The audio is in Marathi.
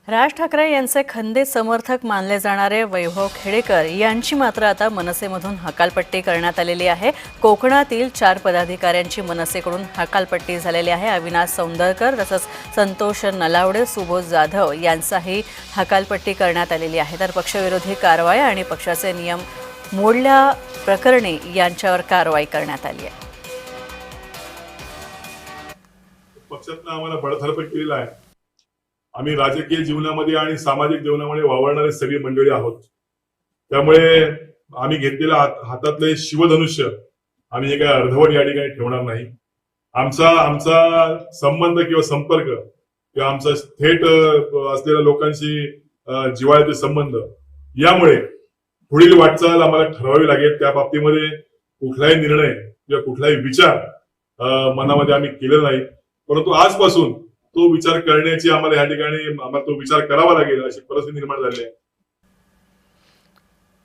राज ठाकरे यांचे खंदे समर्थक मानले जाणारे वैभव खेडेकर यांची मात्र आता मनसेमधून हकालपट्टी करण्यात आलेली आहे। कोकणातील 4 पदाधिकाऱ्यांची मनसेकडून हकालपट्टी झालेली आहे। अविनाश सौंदरकर तसंच संतोष नलावडे, सुबोध जाधव यांचाही हकालपट्टी करण्यात आलेली आहे। तर पक्षविरोधी कारवाई आणि पक्षाचे नियम मोडल्या प्रकरणी यांच्यावर कारवाई करण्यात आली आहे। पक्षातनं आम्हाला बडतर्फ केलेला आहे। आम्ही राजकीय जीवनामध्ये आणि सामाजिक जीवनामध्ये वावरणारी सगळी मंडळी आहोत। त्यामुळे आम्ही घेतलेल्या हातातले शिवधनुष्य आम्ही एका अर्धवट या ठिकाणी ठेवणार नाही। आमचा संबंध किंवा संपर्क किंवा आमचा थेट असलेल्या लोकांशी जिव्हाळ्याचे संबंध, यामुळे पुढील वाटचाल आम्हाला ठरवावी लागेल। त्या बाबतीमध्ये कुठलाही निर्णय किंवा कुठलाही विचार मनामध्ये आम्ही केलेला नाही, परंतु आजपासून तो विचार करण्याची आम्हाला या ठिकाणी तो विचार करावा लागेल अशी परिस्थिती निर्माण झाली आहे।